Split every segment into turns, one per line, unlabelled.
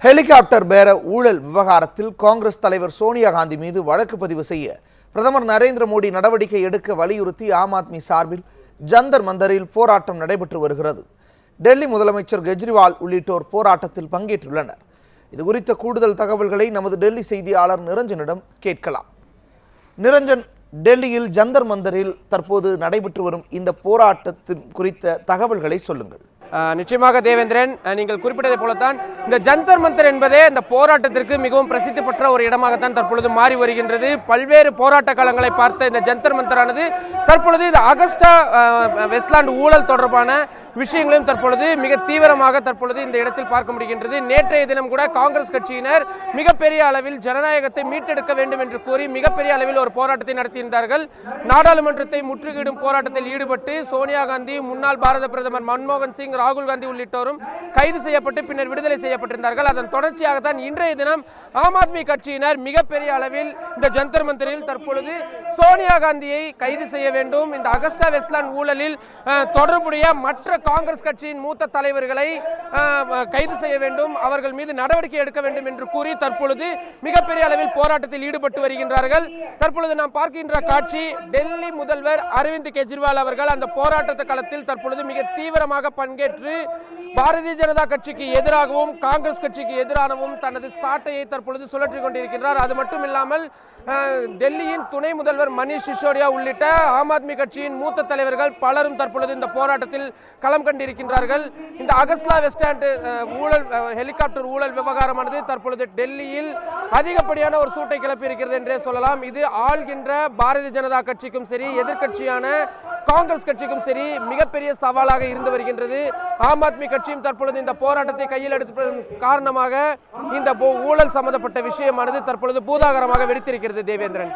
Helicopter பேர ஊழல் விவகாரத்தில் காங்கிரஸ் தலைவர் சோனியா காந்தி மீது வழக்கு பதிவு செய்ய பிரதமர் நரேந்திர மோடி நடவடிக்கை எடுக்க வலியுறுத்தி ஆம் ஆத்மி சார்பில் ஜந்தர் மந்தரில் போராட்டம் நடைபெற்று வருகிறது. டெல்லி முதலமைச்சர் கெஜ்ரிவால் உள்ளிட்டோர் போராட்டத்தில் பங்கேற்றுள்ளனர். இது குறித்த கூடுதல் தகவல்களை நமது டெல்லி செய்தியாளர் நிரஞ்சனிடம் கேட்கலாம். நிரஞ்சன், டெல்லியில் ஜந்தர் மந்தரில் தற்போது நடைபெற்று வரும் இந்த போராட்டத்தின் குறித்த தகவல்களை சொல்லுங்கள்.
நிச்சயமாக தேவேந்திரன், நீங்கள் குறிப்பிட்டதை போலத்தான் இந்த ஜந்தர் மந்தர் என்பதே இந்த போராட்டத்திற்கு மிகவும் பிரசித்தி பெற்ற ஒரு இடமாகத்தான் தற்பொழுது மாறி வருகின்றது. பல்வேறு போராட்ட காலங்களை பார்த்த இந்த ஜந்தர் மந்தரானது தற்பொழுது இந்த அகஸ்டா வெஸ்ட்லாண்ட் ஊழல் தொடர்பான விஷயங்களையும் தற்பொழுது மிக தீவிரமாக தற்பொழுது இந்த இடத்தில் பார்க்க முடிகின்றது. நேற்றைய தினம் கூட காங்கிரஸ் கட்சியினர் மிகப்பெரிய அளவில் ஜனநாயகத்தை மீட்டெடுக்க வேண்டும் என்று கூறி மிகப்பெரிய அளவில் ஒரு போராட்டத்தை நடத்தியிருந்தார்கள். நாடாளுமன்றத்தை முற்றுகையிடும் போராட்டத்தில் ஈடுபட்டு சோனியா காந்தி, முன்னாள் பாரத பிரதமர் மன்மோகன் சிங், ராகுல் காந்தி உள்ளிட்டோரும் கைது செய்யப்பட்டு பின்னர் விடுதலை செய்யப்பட்டிருந்தார்கள். அதன் தொடர்ச்சியாகத்தான் இன்றைய தினம் ஆம் ஆத்மி கட்சியினர் மிகப்பெரிய அளவில் இந்த ஜந்தர் மந்தரில் தற்பொழுது சோனியா காந்தியை கைது செய்ய வேண்டும், இந்த அகஸ்டா வெஸ்ட்லாண்ட் ஊழலில் தொடர்புடைய மற்ற காங்கிரஸ் கட்சியின் மூத்த தலைவர்களை கைது செய்ய வேண்டும், அவர்கள் மீது நடவடிக்கை எடுக்க வேண்டும் என்று கூறி தற்பொழுது மிகப்பெரிய அளவில் போராட்டத்தில் ஈடுபட்டு வருகின்றார்கள். தற்பொழுது நாம் பார்க்கின்ற காட்சி, டெல்லி முதல்வர் அரவிந்த் கெஜ்ரிவால் அவர்கள் அந்த போராட்ட களத்தில் தற்பொழுது மிக தீவிரமாக பங்கேற்று பாரதிய ஜனதா கட்சிக்கு எதிராகவும் காங்கிரஸ் கட்சிக்கு எதிராகவும் தனது சாட்டையை தற்பொழுது சுழற்றிக் கொண்டிருக்கின்றார். அது மட்டும் இல்லாமல் டெல்லியின் துணை முதல்வர் மணிஷ் சிசோடியா உள்ளிட்ட ஆம் ஆத்மி கட்சியின் மூத்த தலைவர்கள் பலரும் தற்பொழுது இந்த போராட்டத்தில் களம் கண்டிருக்கின்றார்கள். இந்த அகஸ்டா வெஸ்ட்லாண்ட் ஊழல் ஹெலிகாப்டர் ஊழல் விவகாரமானது தற்பொழுது டெல்லியில் அதிகப்படியான ஒரு சூட்டை கிளப்பி இருக்கிறது என்றே சொல்லலாம். இது ஆள்கின்ற பாரதிய ஜனதா கட்சிக்கும் சரி, எதிர்கட்சியான காங்கிரஸ் கட்சிக்கும் சரி மிகப்பெரிய சவாலாக இருந்து வருகின்றது. ஆம் ஆத்மி கட்சியும் தற்பொழுது இந்த போராட்டத்தை கையில் எடுப்பதன் காரணமாக இந்த ஊழல் சம்பந்தப்பட்ட விஷயமானது தற்பொழுது பூதாகரமாக வெடித்திருக்கிறது. தேவேந்திரன்,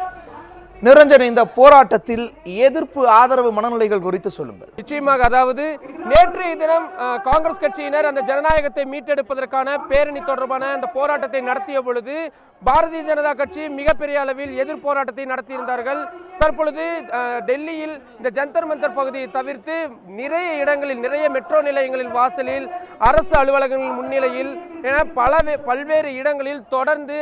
நிரஞ்சன், இந்த போராட்டத்தில் எதிர்ப்பு ஆதரவு மனநிலைகள் குறித்து சொல்லுங்கள்.
நிச்சயமாக, அதாவது நேற்றைய தினம் காங்கிரஸ் கட்சியினர் அந்த ஜனநாயகத்தை மீட்டெடுப்பதற்கான பேரணி தொடர்பான அந்த போராட்டத்தை நடத்திய பொழுது பாரதிய ஜனதா கட்சி மிகப்பெரிய அளவில் எதிர் போராட்டத்தை நடத்தியிருந்தார்கள். தற்பொழுது டெல்லியில் இந்த ஜந்தர் மந்தர் பகுதியை தவிர்த்து நிறைய இடங்களில், நிறைய மெட்ரோ நிலையங்களில் வாசலில், அரசு அலுவலகங்களின் முன்னிலையில் என பல்வேறு இடங்களில் தொடர்ந்து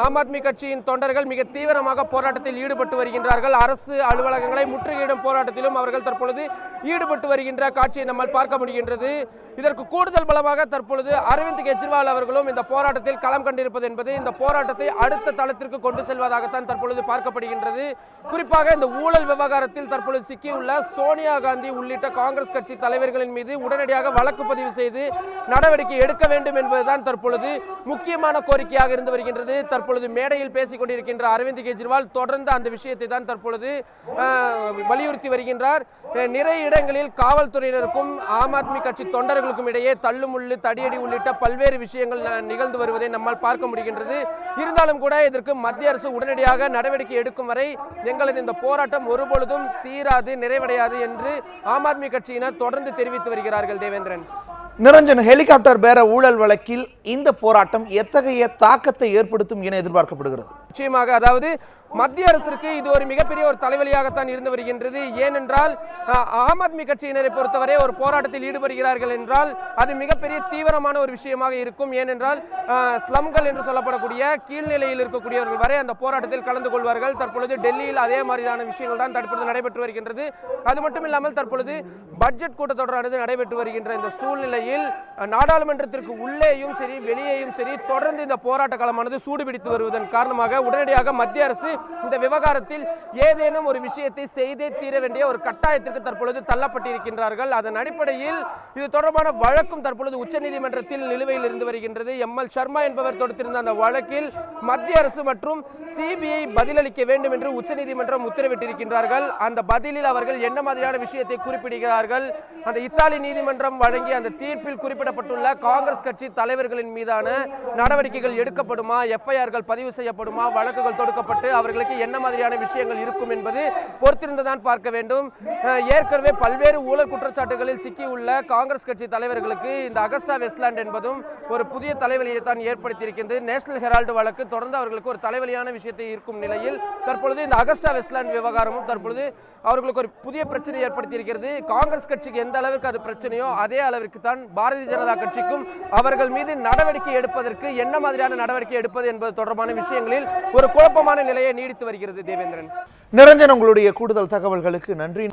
ஆம் ஆத்மி கட்சியின் தொண்டர்கள் மிக தீவிரமாக போராட்டத்தில் ஈடுபட்டு வருகின்றார்கள். அரசு அலுவலகங்களை முற்றுகையிடும் போராட்டத்திலும் அவர்கள் தற்பொழுது ஈடுபட்டு வருகின்ற காட்சியை நம்மால் பார்க்க முடிகின்றது. இதற்கு கூடுதல் பலமாக தற்பொழுது அரவிந்த் கெஜ்ரிவால் அவர்களும் இந்த போராட்டத்தில் களம் கண்டிருப்பது என்பது இந்த போராட்டத்தை அடுத்த தளத்திற்கு கொண்டு செல்வதாகத்தான் தற்பொழுது பார்க்கப்படுகின்றது. குறிப்பாக இந்த ஊழல் விவகாரத்தில் தற்பொழுது சிக்கியுள்ள சோனியா காந்தி உள்ளிட்ட காங்கிரஸ் கட்சி தலைவர்களின் மீது உடனடியாக வழக்கு பதிவு செய்து நடவடிக்கை எடுக்க வேண்டும் என்பதுதான் தற்பொழுது முக்கியமான கோரிக்கையாக இருந்து வருகின்றது. தற்பொழுது மேடையில் பேசிக் கொண்டிருக்கின்ற அரவிந்த் கெஜ்ரிவால் தொடர்ந்து அந்த விஷயத்தை தான் தற்பொழுது வலியுறுத்தி வருகின்றார். நிறைய இடங்களில் காவல்துறையினருக்கும் ஆம் ஆத்மி கட்சி தொண்டர்களுக்கும் இடையே தள்ளுமுள்ளு, தடியடி உள்ளிட்ட பல்வேறு விஷயங்கள் நிகழ்ந்து வருவதை நம்மால் பார்க்க முடிகின்றது. இருந்தாலும் கூட இதற்கு மத்திய அரசு உடனடியாக நடவடிக்கை எடுக்கும் வரை எங்களது இந்த போராட்டம் ஒருபொழுதும் தீராது, நிறைவடையாது என்று ஆம் ஆத்மி கட்சியினர் தொடர்ந்து தெரிவித்து வருகிறார்கள். தேவேந்திரன்,
நிரஞ்சன், ஹெலிகாப்டர் பேர ஊழல் வழக்கில் இந்த போராட்டம் எத்தகைய தாக்கத்தை ஏற்படுத்தும் என எதிர்பார்க்கப்படுகிறது?
நிச்சயமாக, அதாவது மத்திய அரசுக்கு இது ஒரு மிகப்பெரிய ஒரு தலைவலியாகத்தான் இருந்து வருகின்றது. ஏனென்றால் ஆம் ஆத்மி கட்சியினரை பொறுத்தவரை ஒரு போராட்டத்தில் ஈடுபடுகிறார்கள் என்றால் அது மிகப்பெரிய தீவிரமான ஒரு விஷயமாக இருக்கும். ஏனென்றால் ஸ்லம்கள் என்று சொல்லப்படக்கூடிய கீழ்நிலையில் இருக்கக்கூடியவர்கள் வரை அந்த போராட்டத்தில் கலந்து கொள்வார்கள். தற்பொழுது டெல்லியில் அதே மாதிரியான விஷயங்கள் தான் தற்பொழுது நடைபெற்று வருகின்றது. அது மட்டும் இல்லாமல் தற்பொழுது பட்ஜெட் கூட்டத்தொடரானது நடைபெற்று வருகின்ற இந்த சூழ்நிலையில் நாடாளுமன்றத்திற்கு உள்ளேயும் சரி, வெளியேயும் சரி தொடர்ந்து இந்த போராட்ட களமானது சூடுபிடித்து வருவதன் காரணமாக உடனடியாக மத்திய அரசு இந்த விவகாரத்தில் ஏதேனும் ஒரு விஷயத்தை செய்தே தீர வேண்டிய ஒரு கட்டாயத்திற்கு தற்பொழுது தள்ளப்பட்டிருக்கின்றார்கள். அதன் அடிப்படையில் இது தொடர்பான வழக்கும் தற்பொழுது உச்சநீதிமன்றத்தில் நிலுவையில் இருந்து வருகின்றது. எம்எல் சர்மா என்பவர் தொடுத்திருந்த அந்த வழக்கில் மத்திய அரசு மற்றும் சிபிஐ பதிலளிக்க வேண்டும் என்று உச்சநீதிமன்றம் உத்தரவிட்டிருக்கின்றார்கள். அந்த பதிலில் அவர்கள் என்ன மாதிரியான விஷயத்தை குறிப்பிடுகிறார்கள், அந்த இத்தாலி நீதிமன்றம் வழங்கிய அந்த தீர்ப்பில் குறிப்பிடப்பட்டுள்ள காங்கிரஸ் கட்சி தலைவர்களின் மீதான நடவடிக்கைகள் எடுக்கப்படுமா, எஃப்ஐஆர்கள் பதிவு செய்யப்படுமா, வழக்குகள் தொடுக்கப்பட்டு அவர்கள் அவர்களுக்கு என்ன மாதிரியான விஷயங்கள் இருக்கும் என்பது பொறுத்திருந்துதான் பார்க்க வேண்டும். ஏற்கனவே பல்வேறு ஊழல் குற்றச்சாட்டுகளில் சிக்கியுள்ள காங்கிரஸ் கட்சி தலைவர்களுக்கு இந்த அகஸ்டா வெஸ்ட்லேண்ட் என்பதும் ஒரு புதிய தலைவலியை தான் ஏற்படுத்தியிருக்கிறது. நேஷனல் ஹெரால்டு வழக்கு தொடர்ந்து அவர்களுக்கு ஒரு தலைவலியான விஷயத்தை இருக்கும் நிலையில் தற்பொழுது இந்த அகஸ்டா வெஸ்ட்லேண்ட் விவகாரமும் தற்பொழுது அவர்களுக்கு ஒரு புதிய பிரச்சனை ஏற்படுத்தியிருக்கிறது. காங்கிரஸ் கட்சிக்கு எந்த அளவிற்கு அது பிரச்சனையோ அதே அளவிற்கு தான் பாரதிய ஜனதா கட்சிக்கும் அவர்கள் மீது நடவடிக்கை எடுப்பதற்கு என்ன மாதிரியான நடவடிக்கை எடுப்பது என்பது தொடர்பான விஷயங்களில் ஒரு குழப்பமான நிலையை நீடித்து வருகிறது. தேவேந்திரன்,
நிரஞ்சன், உங்களுடைய கூடுதல் தகவல்களுக்கு நன்றி.